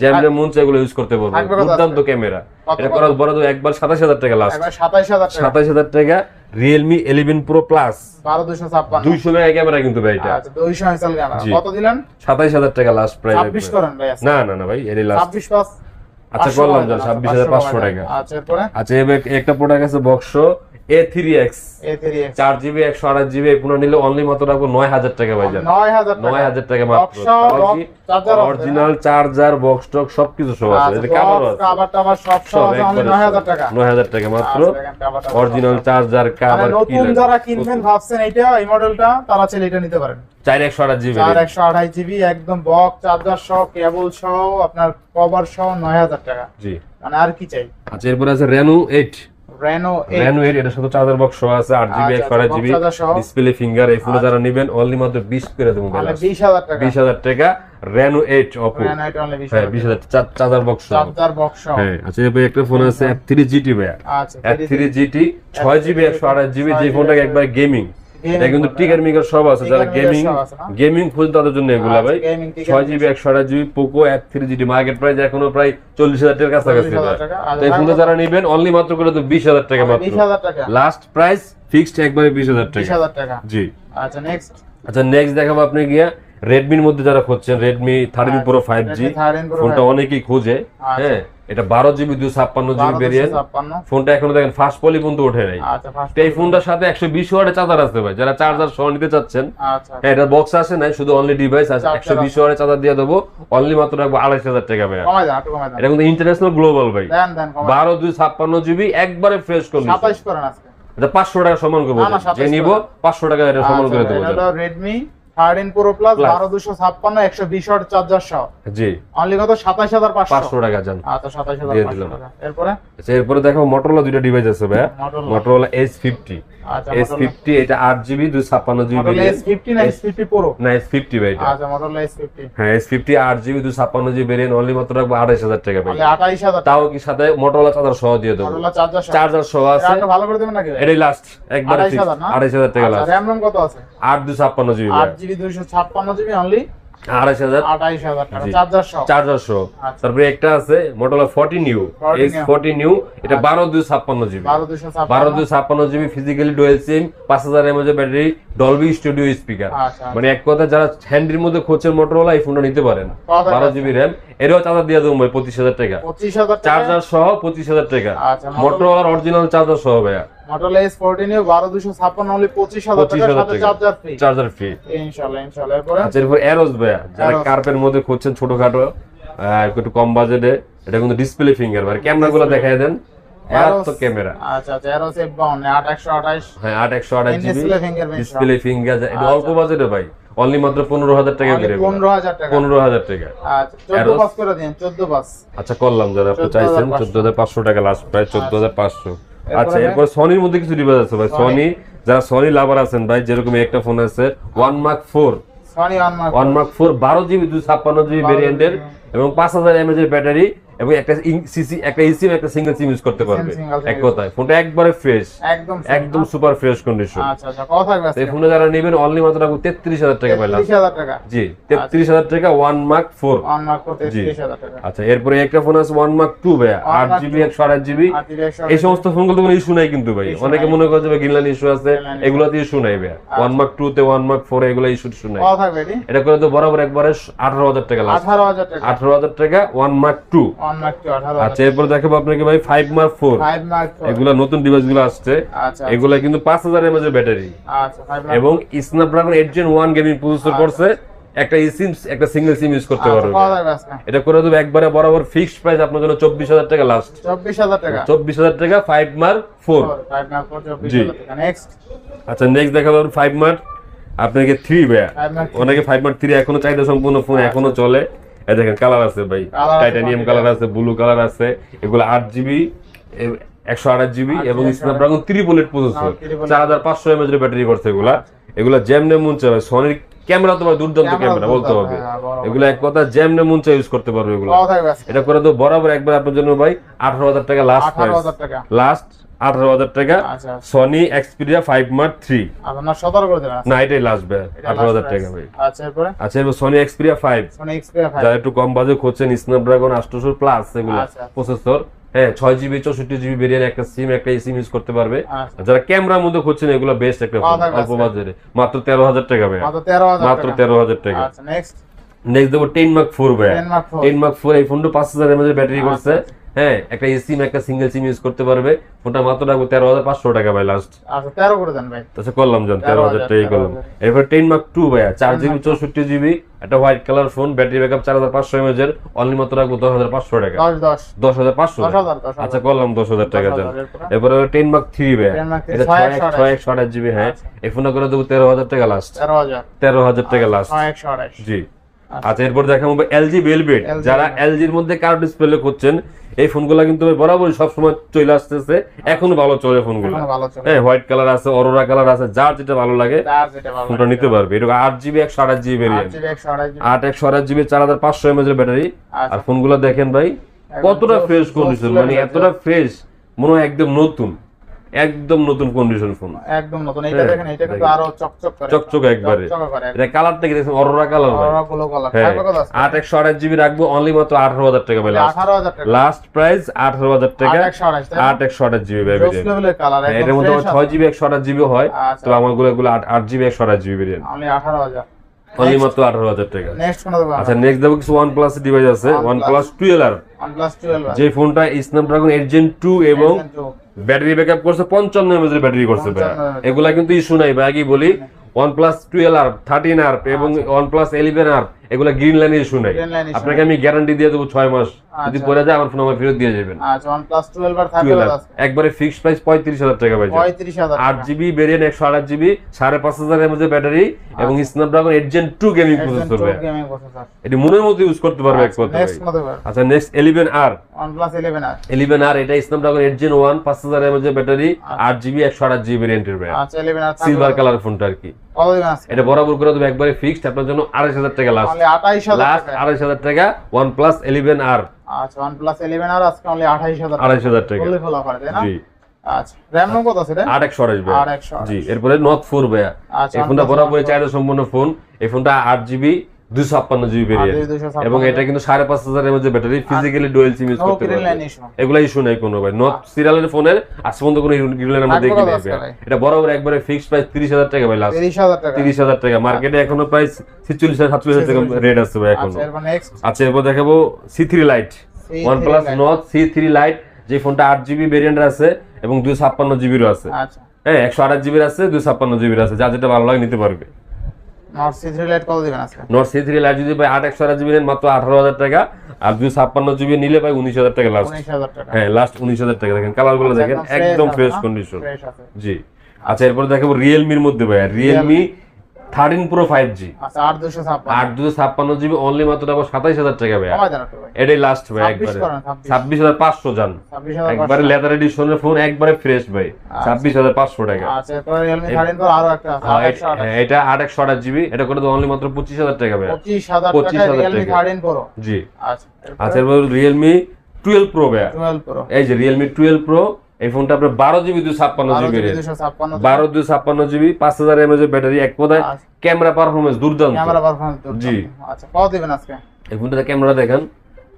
যেমন মন চাই এগুলো ইউজ করতে পারবেন দুর্দান্ত ক্যামেরা এটা করার বড় তো একবার 27000 টাকা লাস্ট একবার 27000 টাকা Realme 11 Pro Plus 12256 200 mega camera কিন্তু ভাই এটা আচ্ছা 200 মেগা ক্যামেরা কত দিলেন 27000 টাকা লাস্ট প্রাইস 26 করেন ভাই না ভাই এর লাস্ট 26 পাস আচ্ছা করলাম জান 26500 টাকা আচ্ছা এরপরে আচ্ছা একটা প্রোডাক্ট আছে বক্স A3X 4GB 128GB পুরো নিলে অনলি মাত্র রাখবো 9000 টাকা ভাই জান 9000 টাকা মাত্র অরিজিনাল চার্জার বক্স টক সবকিছু সব আছে এটা কভার সব আছে অনলি 9000 টাকা মাত্র অরিজিনাল চার্জার কভার নতুন যারা কিনবেন ভাবছেন এটা এই মডেলটা তারা চাইলে এটা নিতে পারেন 4128GB একদম বক্স চার্জার সহ কেবল সহ আপনার কভার সহ 9000 টাকা জি মানে আর কি চাই আচ্ছা এরপর আছে Reno 8 এটা শুধু চার্জার বক্স সহ আছে 8GB 128GB ডিসপ্লে ফিঙ্গার এই ফোনে যারা নেবেন অনলি মাত্র 20 করে দেবো মানে 20000 টাকা Reno 8 Oppo হ্যাঁ 20000 চার্জার বক্স হ্যাঁ আচ্ছা এরপর একটা ফোন আছে F3 GT ভাই আচ্ছা F3 GT 6GB 128GB যে ফোনটাকে একবার গেমিং এটা কিন্তু টিকার মিকার সব আছে যারা গেমিং খুঁজে তাদের জন্য এগুলা ভাই 6GB 128GB Poco F3 GT market price এখনো প্রায় 40000 টাকার কাছাকাছি তো এই ফোনটা যারা নেবেন অনলি মাত্র করে তো 20000 টাকা মাত্র লাস্ট প্রাইস ফিক্সড একবারে 20000 টাকা জি আচ্ছা নেক্সট দেখাবো আপনি গিয়া Redmi এর মধ্যে যারা খুঁজছেন Redmi 13 Pro 5G ফোনটা অনেকেই খোঁজে হ্যাঁ এটা 12GB 256GB ভেরিয়েন্ট ফোনটা এখনো দেখেন ফাস্ট পলি পর্যন্ত ওঠে নাই তো এই ফোনটার সাথে 120 ওয়াটের চার্জার আছে ভাই যারা চার্জার সহ নিতে চাচ্ছেন হ্যাঁ এটা বক্স আছে না শুধু অনলি ডিভাইস আছে 120 ওয়াটের চার্জার দিয়ে দেবো অনলি মাত্র রাখবো 28000 টাকা ভাই এটা কিন্তু ইন্টারন্যাশনাল গ্লোবাল ভাই 12/256GB একবারে ফ্রেশ কন্ডিশন 27 করেন আজকে এটা 500 টাকা সমান করব যে নিব 500 টাকা এটা সমান করে দেব এটা Redmi 13 Pro Plus 12256 120 watt charger সহ জি অনলি কত 27500 টাকা জান আচ্ছা 27500 টাকা এরপরে দেখো Motorola দুটো ডিভাইস আছে ভাই Motorola S50 আচ্ছা S50 এটা 8GB 256GB Motorola S50 না S50 Pro না S50 ভাই এটা আচ্ছা Motorola S50 হ্যাঁ S50 8GB 256GB variant only মাত্র রাখবো 28000 টাকা ভাই 28000 তাও কি সাথে Motorola চার্জার সহ দিয়ে দেব Motorola চার্জার সহ আছে এটা ভালো করে দেবেন নাকি এটাই লাস্ট একবার 28000 টাকা লাস্ট RAM ROM কত আছে 8 256GB 8GB 256GB অনলি 28000 28000 টাকা চার্জার সহ। তারপরে একটা আছে Motorola 40 নিউ S40 নিউ, এটা 12256GB 12256GB ফিজিক্যালি ডুয়াল সিম, 5000 mAh battery, Dolby studio speaker. মানে এক কথা যারা হ্যান্ডির মধ্যে খোঁজেন Motorola এই ফোনটা নিতে পারেন। 12GB RAM, এরও চার্জার দিয়ে দেবো ভাই 25000 টাকা, 25000 চার্জার সহ 25000 টাকা। Motorola অরিজিনাল চার্জার সহ ভাইয়া। Motorola S40 নিউ 12256 অনলি 25000 টাকা সাথে চার্জার ফ্রি ইনশাআল্লাহ ইনশাআল্লাহ। এরপর আচ্ছা, এরপর এরোস ভাইয়া, যারা কার্পের মধ্যে খুঁজছেন ছোটখাটো একটু কম বাজেটে, এটা কিন্তু ডিসপ্লে ফিঙ্গার, মানে ক্যামেরাগুলো দেখায় দেন, এত ক্যামেরা। আচ্ছা আচ্ছা, এরোস F52 8128, হ্যাঁ 8128GB display finger, display finger, এটা অল্প বাজেটে ভাই, অনলি মাত্র 15000 টাকা বেড়ে 15000 টাকা 15000 টাকা। আচ্ছা 14 পাস করে দেন, 14 পাস। আচ্ছা করলাম, যারা আপনি চাইছেন 14500 টাকা লাস্ট প্রাইস 14500। আচ্ছা এরপর সনির মধ্যে কিছু ডিভাইস আছে ভাই, সনি যারা সনি লাভার আছেন ভাই, যেরকম একটা ফোন আছে 1 Mark 4, Sony 1 Mark 4 12GB 256GB ভেরিয়েন্টের এবং 5000 mAh এর ব্যাটারি এবং একটা সিসি, একটা eSIM, একটা সিঙ্গেল সিম ইউজ করতে পারবে। এক কথায় ফোনটা একবারে ফ্রেশ, একদম সুপার ফ্রেশ কন্ডিশন। আচ্ছা আচ্ছা, কত থাকবে এই ফোনে যারা নেবেন অনলি মাত্র 33000 টাকা পাইলাম। 33000 টাকা, জি 33000 টাকা 1 Mark 4। 1 Mark 4 33000 টাকা। আচ্ছা এরপরে একটা ফোন আছে 1 Mark 2 ভাই, 8GB 128GB। এই সমস্ত ফোনগুলো কোনো ইস্যু নাই কিন্তু ভাই, অনেকে মনে করে যে গ্রিনল্যান্ড ইস্যু আছে, এগুলোতে ইস্যু নাই ভাই। 1 Mark 2 তে 1 Mark 4 এগুলো ইস্যু নাই। কত থাকবে এটা করে তো বরাবর একবারে 18000 টাকা লাস্ট, 18000 টাকা 1 Mark 2। আচ্ছা এরপর দেখাবো আপনাকে ভাই 5 Mark 4, এগুলা নতুন ডিভাইসগুলো আসছে, এগুলা কিন্তু 5000 mAh এর ব্যাটারি এবং স্ন্যাপড্রাগন 8 Gen 1 গেমিং প্রসেসর করছে, একটা eSIM, একটা সিঙ্গেল সিম ইউজ করতে পারবে। এটা করে দেব একবারে বরাবর ফিক্সড প্রাইস আপনার জন্য 24000 টাকা লাস্ট, 24000 টাকা 5 Mark 4। জি নেক্সট। আচ্ছা নেক্সট দেখাবো 5 Mark আপনাকে 3 ভাইয়া, অনেকে 5 Mark 3 এখনো চাহিদা সম্পূর্ণ ফোন এখনো চলে। এই দেখেন কালার আছে ভাই, টাইটানিয়াম কালার আছে, ব্লু কালার আছে, এগুলো 8GB 128GB এবং স্ন্যাপড্রাগন 3 বুলেট প্রসেসর, 4500 mAh এর ব্যাটারি করছে এগুলা। এগুলা যেমনে মন চায়, সনির ক্যামেরা তো ভাই দুর্দান্ত ক্যামেরা বলতে হবে, এগুলো এক কথা যেমনে মন চায় ইউজ করতে পারবে এগুলো। এটা করে তো বরাবর একবার আপনার জন্য ভাই 18000 টাকা লাস্ট প্রাইস, লাস্ট 18000 টাকা সনি এক্সপিরিয়া 5 Mark 3। আপনারা 17 করে দেন না এটাই লাস্ট ভাই 18000 টাকা ভাই। আচ্ছা এরপর সনি এক্সপিরিয়া 5, যারা একটু কম বাজেট খুঁজছেন স্ন্যাপড্রাগন 800 প্লাস এগুলো প্রসেসর, হ্যাঁ 6GB 64GB ভেরিয়েন্ট, একটা সিম, একটা eSIM ইউজ করতে পারবে। যারা ক্যামেরার মধ্যে খুঁজছেন এগুলো বেস্ট একটা ফোন, অল্প বাজেটে মাত্র 13000 টাকা ভাই, মাত্র 13000 টাকা। আচ্ছা নেক্সট দেবো 10 Mark 4 ভাই, 10 Mark 4 এই ফোনটা 5000 mAh এর ব্যাটারি করছে, হ্যাঁ একটা eSIM, একটা সিঙ্গেল সিম ইউজ করতে পারবে। ফোনটা মাত্র রাখবো 13500 টাকা ভাই লাস্ট। আচ্ছা 13 করে দেন ভাই। আচ্ছা করলাম জান 13000 টাকাই করলাম। এরপর 10 Mark 2 ভাই, 4GB 64GB, একটা white colour phone, battery backup 4500 mAh এর, অনলি মাত্র রাখবো 10500 টাকা। 10500। আচ্ছা করলাম 10000 টাকা জান। এরপর 10 Mark 3 ভাই, এটা 6128GB, হ্যাঁ এই ফোনটা করে দেবো 13000 টাকা লাস্ট, 13000 টাকা লাস্ট। জি আচ্ছা এরপর দেখাবো LG Velvet, যারা LG এর মধ্যে কার্ভ ডিসপ্লে করছেন এই ফোনগুলো কিন্তু বরাবর সব সময় চলে আসতেছে, এখনো ভালো চলে ফোনগুলো। হ্যাঁ হোয়াইট কালার আছে, অরোরা কালার আছে, যার যেটা ভালো লাগে ফোনটা নিতে পারবে। এটা 8GB 128GB variant, 128GB 4500 mAh এর ব্যাটারি। আর ফোনগুলো দেখেন ভাই কতটা ফ্রেশ কন্ডিশন, মানে এতটা ফ্রেশ মনে হয় একদম নতুন, একদম নতুন কন্ডিশন ফোন, একদম নতুন। এটা দেখেন, এটা কিন্তু আরো চকচক করে, চকচক একবারে। এটা কালারটা কি দেখেন, অরোরা কালার ভাই, 128GB রাখবো অনলি মাত্র 18000 টাকা ভাই লাস্ট, লাস্ট প্রাইস 18000 টাকা, 128GB ভাই ভেরিয়েন্ট। এর মধ্যে 6GB 128GB হয়, তো আমারগুলো 8GB 128GB variant, only 18000, only মাত্র 18000 টাকা। নেক্সট কোন দেব? আচ্ছা নেক্সট দেব কিছু OnePlus ডিভাইস আছে, OnePlus 12R, যে ফোনটা স্ন্যাপড্রাগন 8 Gen 2 এবং ব্যাটারি ব্যাকআপ করছে 55 mAh এর ব্যাটারি করছে ভাই। এগুলা কিন্তু ইস্যু নাই ভাই, আগেই বলি OnePlus 12R, 13R এবং OnePlus 11R এগুলা গ্রিন লাইনের ইস্যু নাই, আপনাকে আমি গ্যারান্টি দিয়ে দেবো 6 মাস, যদি পড়ে যায় আমার ফোন আমার ফেরত দিয়ে যাবেন। আচ্ছা OnePlus 12R থাকবে একবারে ফিক্সড প্রাইস 35000 টাকা ভাই, 35000, 8GB ভেরিয়েন্ট 128GB 5500 mAh এর ব্যাটারি এবং স্ন্যাপড্রাগন 8 Gen 2 গেমিং প্রসেসর ভাই, এটা মনের মতো ইউজ করতে পারবে এক কথা ভাই। আচ্ছা নেক্সট 11R, OnePlus 11R এটা স্ন্যাপড্রাগন 8 Gen 1 5000 mAh এর ব্যাটারি, 8GB 128GB ভেরিয়েন্টের ভাই। আচ্ছা 11R সিলভার কালার ফোনটা আর কি, এটা বরাবর করে দেব একবারে ফিক্সড আপনার জন্য 28000 টাকা লাস্ট, লাস্ট 28000 টাকা OnePlus 11R। আচ্ছা OnePlus 11R আজকে অনলি 28000 টাকা, ফুললি ফুল অফার, তাই না? জি আচ্ছা র‍্যাম রম কত আছে রে 8128 ভাই 8128 জি এরপরে নট 4 ভাই আচ্ছা এই ফোনটা বরাবর চাহিদা সম্পন্ন ফোন এই ফোনটা 8GB 256GB ভেরিয়েন্ট এবং এটা কিন্তু 5500 এর battery physically dual SIM use করতে পারবেন এগুলা ইস্যু নাই কোনো ভাই নট সিরিয়ালের ফোনের আজ পর্যন্ত কোনো গ্রিলের আমরা দেখি নাই ভাই এটা বরাবর একবারে ফিক্সড প্রাইস 30000 টাকা ভাই লাস্ট 30000 টাকা মার্কেটে এখনো প্রাইস 46000 47000 টাকা রেট আছে ভাই এখন আচ্ছা এরপর দেখাবো C3 light OnePlus Nord C3 light যে ফোনটা 8GB ভেরিয়েন্ট আছে এবং 256GB এর আছে আচ্ছা হ্যাঁ 128GB এর আছে 256GB এর আছে যা যেটা ভালো লাগে নিতে পারবে নট C3 লাইট কত দিবেন আজকে নট C3 লাইট যদি ভাই 8/128GB নেন মাত্র 18000 টাকা আর 256GB নিলে ভাই 19000 টাকা লাস্ট 19000 টাকা হ্যাঁ লাস্ট 19000 টাকা দেখেন কালারগুলো দেখেন একদম ফ্রেশ কন্ডিশন জি আচ্ছা এরপর দেখাবো Realme এর মধ্যে ভাই Realme 13 Pro 5G আচ্ছা 8256GB অনলি মাত্র 27000 টাকা ভাই এটাই লাস্ট ভাই একবারে 26500 জান একবারে লেদার এডিশনের ফোন একবারে ফ্রেশ ভাই 26500 টাকা আচ্ছা এরপর Realme 13 Pro আরো একটা এটা 8128GB এটা করে তো অনলি মাত্র 25000 টাকা ভাই 25000 টাকা Realme 13 Pro জি আচ্ছা আচ্ছা এরপর Realme 12 Pro ভাই 12 Pro এই যে Realme 12 Pro এই ফোনটা আপনার 12GB 256GB 12GB 5000 mAh এর ব্যাটারি এক কথায় ক্যামেরা পারফরম্যান্স দুর্দান্ত জি আচ্ছা কত দিবেন আজকে এই ফোনটাতে ক্যামেরা দেখেন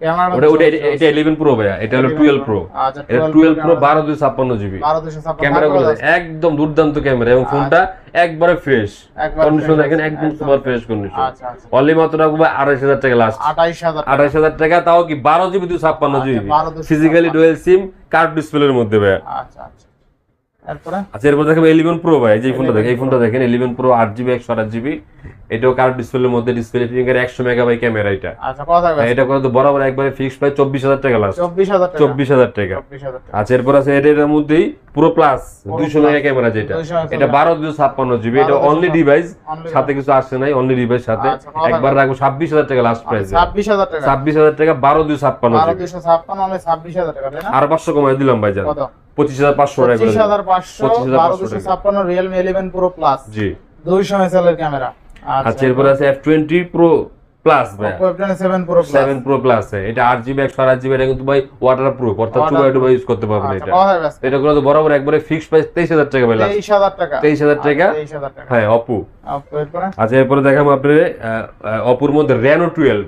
ক্যামেরা ওটা এটা 11 Pro ভাইয়া এটা হলো 12 Pro আচ্ছা এটা 12 Pro 12256GB ক্যামেরাগুলো একদম দুর্দান্ত ক্যামেরা এবং ফোনটা একবারে ফ্রেশ কন্ডিশন দেখেন একদম সুপার ফ্রেশ কন্ডিশন আচ্ছা আচ্ছা অনলি মাত্র রাখবো 28000 টাকা লাস্ট 28000 টাকা তাও কি 12GB 256GB ফিজিক্যালি ডুয়াল সিম কার্ভ ডিসপ্লের মধ্যে ভাইয়া আচ্ছা আচ্ছা এরপরে আচ্ছা এরপর দেখো 11 Pro ভাই যে ফোনটা দেখেন এই ফোনটা দেখেন 11 Pro 8GB 128GB এটাও কার্ভ ডিসপ্লের মধ্যে ডিসপ্লে ফিঙ্গার 100 মেগাবাইট ক্যামেরা এটা আচ্ছা কত টাকা এটা করে তো বরাবর একবারে ফিক্সড প্রাইস 24000 টাকা লাস্ট 24000 টাকা আচ্ছা এরপর আছে এটার মধ্যেই পুরো প্লাস 200 মেগা ক্যামেরা যেটা এটা 12256GB এটা অনলি ডিভাইস সাথে কিছু আসছে নাই অনলি ডিভাইস সাথে একবার রাখবো 26000 টাকা লাস্ট প্রাইস 26000 টাকা 12256 অনলি 26000 টাকা তাই না আর 500 কমাই দিলাম ভাইজান কত 25500 টাকা 25500 Realme 11 Pro Plus জি 200 মেগাপিক্সেলের ক্যামেরা আচ্ছা এরপর আছে F20 Pro Plus ভাই F7 Pro Plus 7 Pro Plus এটা 8GB 128GB এটা কিন্তু ভাই ওয়াটারপ্রুফ অর্থাৎ চুবাই ইউজ করতে পারবেন এটা এটা করে তো বরাবর একবারে ফিক্সড প্রাইস 23000 টাকা ভাই 23000 টাকা হ্যাঁ Oppo আচ্ছা এরপর দেখাবো আপনাদের Oppoর মধ্যে Reno 12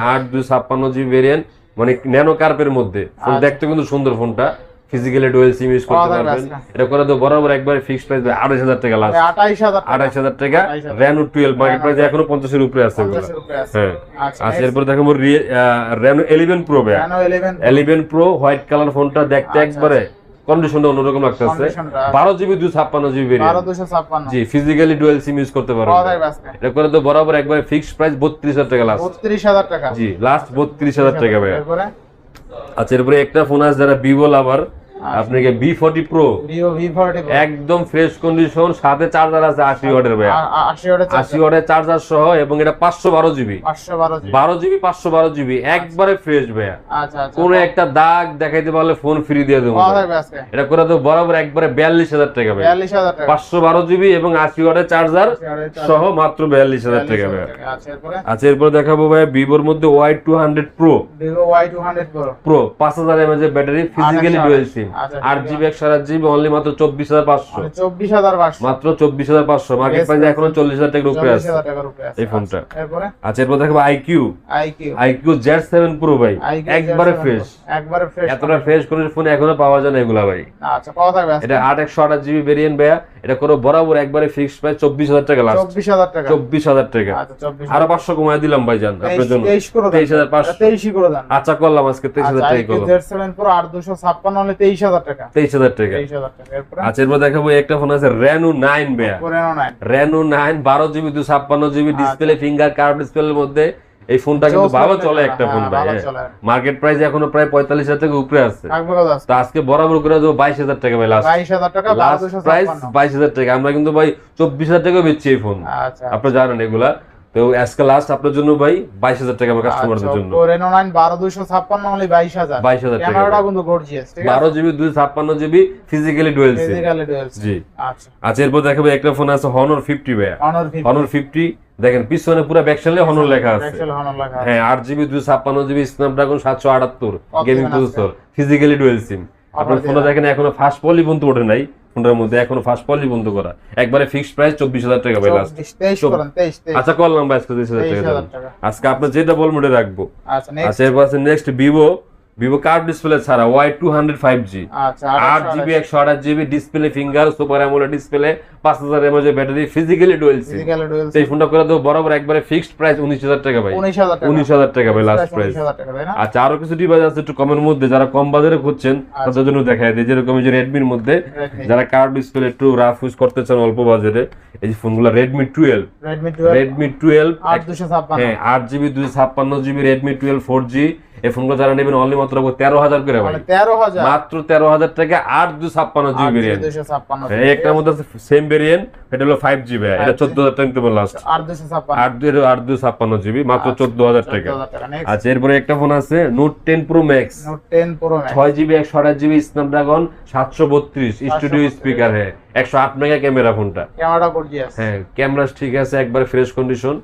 8256GB ভেরিয়েন্ট মানে ন্যানো কার্ভের মধ্যে ফোন দেখতে কিন্তু সুন্দর ফোনটা ফিজিক্যালি ডুয়াল সিম ইউজ করতে পারবেন এটা করে তো বরাবর একবার ফিক্সড প্রাইস 28000 টাকা লাস্ট 28000 টাকা Reno 12 মার্কেট প্রাইস এখনো 50 এর উপরে আছে এগুলো হ্যাঁ আচ্ছা এরপর দেখাবো Reno 11 Pro ভাই 11 Pro হোয়াইট কালার ফোনটা দেখতে একবারে কন্ডিশনটা অন্যরকম লাগতেছে 12GB 256GB ভেরিয়েন্ট জি ফিজিক্যালি ডুয়াল সিম ইউজ করতে পারবেন এটা করে তো বরাবর একবার ফিক্সড প্রাইস 32000 টাকা লাস্ট 32000 টাকা জি লাস্ট 32000 টাকা ভাই আচ্ছা এরপরে একটা ফোন আছে যারা ভিভো লাভার আপনাকে B40 Pro একদম ফ্রেশ কন্ডিশন সাথে চার্জার আছে 80 ওয়াটের ভাই 80 ওয়াটের চার্জার সহ এবং এটা 512GB 512GB একবারে ফ্রেশ ভাই আচ্ছা কোন একটা দাগ দেখাইতে পারলে ফোন ফ্রি দিয়ে দেব এটা করে তো বরাবর একবারে 42000 টাকা ভাই 512GB এবং 80 ওয়াটের চার্জার সহ মাত্র 42000 টাকা ভাই আচ্ছা এরপর দেখাবো ভাই ভিভোর মধ্যে Y200 Pro Pro 5000 mAh এর ব্যাটারি ফিজিক্যালি ডুয়াল সিম 8GB 128GB অনলি মাত্র 24500 মাত্র 24500 মার্কেট প্রাইস এখনো 40000 টাকার উপরে আছে এই ফোনটা আচ্ছা এরপর দেখো IQ Z7 Pro ভাই একবারে ফ্রেশ এতটা ফ্রেশ কোন ফোন এখনো পাওয়া যায় না এগুলা ভাই আচ্ছা কত থাকবে এটা 8128GB ভেরিয়েন্ট ভাই এটা করে বরাবর একবারে ফিক্সড প্রাইস 24000 টাকা লাস্ট 24000 টাকা আর 500 কমায় দিলাম ভাইজান আপনার জন্য 23500 করে দেন আচ্ছা করলাম আজকে 23000 টাকা করলাম Z7 Pro 8256 অনলি 23000 টাকা 23000 টাকা আচ্ছা এরপর দেখাবো একটা ফোন আছে Reno 9 ভাই Reno 9 12GB 256GB display finger curve ডিসপ্লের মধ্যে এই ফোনটা কিন্তু ভালো চলে একটা ফোন ভাই মার্কেট প্রাইস এখনো প্রায় 45000 টাকা উপরে আছে তো আজকে বরাবর করে দেব 22000 টাকা ভাই লাস্ট 22000 টাকা প্রাইস 22000 টাকা আমরা কিন্তু ভাই 24000 টাকা বেচছি এই ফোন আপনি জানেন এগুলা তো আজকে লাস্ট আপনার জন্য ভাই 22000 টাকা আমার কাস্টমারদের জন্য Reno 9 12256 অনলি 22000 টাকা ক্যামেরাটা কিন্তু গর্জিয়াস ঠিক আছে 12GB 256GB ফিজিক্যালি ডুয়াল সিম জি আচ্ছা এরপর দেখাবো একটা ফোন আছে Honor 50 ভাই Honor 50 দেখেন পিছনে পুরো ব্যাকসাইডে Honor লেখা আছে হ্যাঁ 8GB 256GB Snapdragon 778 gaming processor physically dual SIM আপনার ফোনটা দেখেন এখনো ফার্স্ট পলি বন্ধ ওঠে নাই, ফোনটার মধ্যে এখনো ফার্স্ট পলি বন্ধ করা, একবারে ফিক্সড প্রাইস 24,000 টাকা ভাই লাস্ট। 23 আচ্ছা করলাম ভাই আজকে 23,000 টাকা। আজকে আপনি যেটা বলবেন ওটা রাখবো। আচ্ছা এরপর আছে নেক্সট ভিভো কার্ভ ডিসপ্লে ছাড়া Y200 5G, আচ্ছা 8GB 128GB display, finger super AMOLED display, 5000 mAh battery, physically dual SIM. এই ফোনটা করে দেবো বরাবর একবারে ফিক্সড প্রাইস 19,000 টাকা ভাই। 19,000 টাকা ভাই লাস্ট প্রাইস। আচ্ছা আরো কিছু ডিভাইস আছে একটু কমের মধ্যে, যারা কম বাজারে খুঁজছেন তাদের জন্য দেখায় দিই। যেরকম এই যে রেডমির মধ্যে যারা কার্ভ ডিসপ্লে একটু রাফ ইউজ করতে চান অল্প বাজারে, এই ফোনগুলো রেডমি 12 হ্যাঁ 8GB 256GB রেডমি 12 4G। এই ফোনগুলো যারা নেবেন অনলি মাত্র 13,000 করে ভাই, মাত্র 13,000 টাকা 8 256GB ভেরিয়েন্ট। এই একটার মধ্যে আছে সেম ভেরিয়েন্ট, এটা হলো 5G ভাই, এটা 14,000 টাকা নিতে লাস্ট। 8 256GB মাত্র 14,000 টাকা। আচ্ছা এরপরে একটা ফোন আছে note 10 pro max, 6GB 128GB Snapdragon 732 studio speaker, হ্যাঁ 108 মেগা ক্যামেরা ফোনটা, ক্যামেরা গর্জিয়াস, হ্যাঁ ক্যামেরা ঠিক আছে একবার ফ্রেশ কন্ডিশন।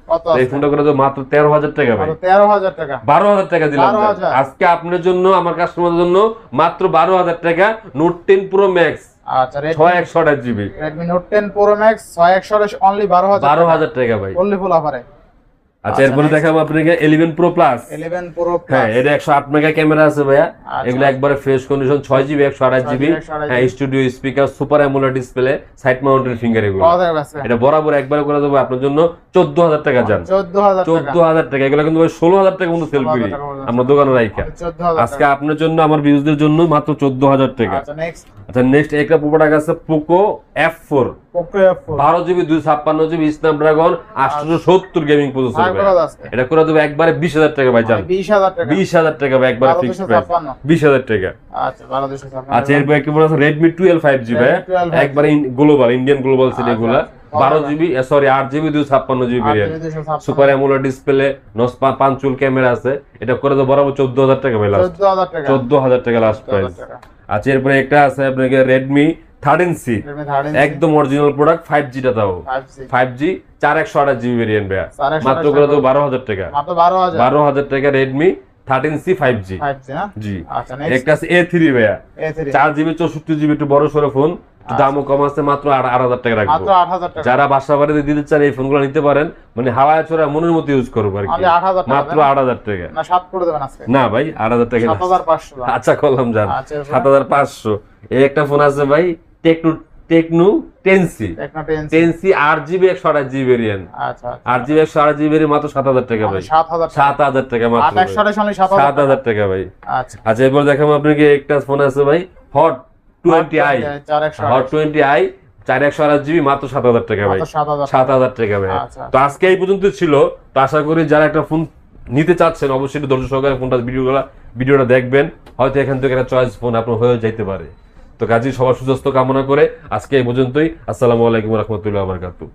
এই ফোনটা করে তো মাত্র 13,000 টাকা ভাই, 13,000 টাকা 12,000 টাকা দিলাম আজকে আপনার জন্য, আমার কাস্টমারদের জন্য মাত্র 12,000 টাকা নোট 10 প্রো ম্যাক্স। আচ্ছা 6/128GB Redmi Note 10 Pro Max 6/128 only 12,000 টাকা ভাই, অনলি ফুল অফারে। আচ্ছা এরপরে দেখাবো আপনাকে 11 Pro Plus, 11 Pro Plus হ্যাঁ এটা 108 মেগা ক্যামেরা আছে ভাইয়া, এগুলো একবারে ফ্রেশ কন্ডিশন, 6GB 128GB, হ্যাঁ studio speaker, super AMOLED display, side mounted finger, এগুলো এটা বরাবর একবারে করে দেবো আপনার জন্য 14,000 টাকা জান, 14,000 টাকা। এগুলো কিন্তু ভাই 16,000 টাকা মতো সেল করি আমরা দোকানে রাইখা, আজকে আপনার জন্য আমার ভিউজদের জন্য মাত্র 14,000 টাকা। আচ্ছা নেক্সট একটা প্রোডাক্ট আছে Poco F4, 12GB 256GB Snapdragon 870 gaming processor, এটা করে দেবো একবারে 20,000 টাকা ভাই জান, 20,000 টাকা ভাই একবারে ফিক্সড প্রাইস 20,000 টাকা। আচ্ছা এরপর একটা প্রোডাক্ট আছে Redmi 12 5G ভাই, একবারে গ্লোবাল ইন্ডিয়ান গ্লোবাল সেল, এগুলা 8GB 256GB variant, super AMOLED display, 5 চুল ক্যামেরা আছে, এটা করে দেবো বরাবর 14,000 টাকা ভাই লাস্ট, 14,000 টাকা লাস্ট প্রাইস। আচ্ছা এরপরে একটা আছে আপনাকে Redmi 13C, একদম অরিজিনাল প্রোডাক্ট, 5G টা দাও, 5G 4/128GB ভেরিয়েন্ট ভাই, মাত্র করে দেবো 12,000 টাকা, 12,000 টাকা Redmi 13C 5G জি। একটা আছে A3 ভাইয়া, 4GB 64GB একটু বড় সরো ফোন, দামও কম আছে, মাত্র 8,000 টাকা রাখবো। যারা বাসা বাড়িতে দিতে চান এই ফোনগুলো নিতে পারেন, মানে হাওয়ায় চড়া মনের মতো ইউজ করবো আর কি, মাত্র 8,000 টাকা না ভাই, 8,000 টাকা। আচ্ছা করলাম জান 7,500। এই একটা ফোন আছে ভাই techno 10C 8GB 128GB variant, 8GB 128GB variant মাত্র 7,000 টাকা ভাই, 7,000 টাকা মাত্র, 7,000 টাকা ভাই। আচ্ছা এরপর দেখাবো আপনাকে একটা ফোন আছে ভাই Hot 20i, Hot 20i 4/128GB মাত্র 7,000 টাকা ভাই, 7,000 টাকা ভাই। তো আজকে এই পর্যন্ত ছিল, তো আশা করি যারা একটা ফোন নিতে চাচ্ছেন অবশ্যই ধৈর্য সহকারে ফোনটা ভিডিওটা দেখবেন, হয়তো এখান থেকে একটা চয়েস ফোন আপনার হয়ে যাইতে পারে। তো কাজেই সবার সুস্বাস্থ্য কামনা করে আজকে এই পর্যন্তই। আসসালামু আলাইকুম ওয়া রাহমাতুল্লাহি ওয়া বারাকাতুহু।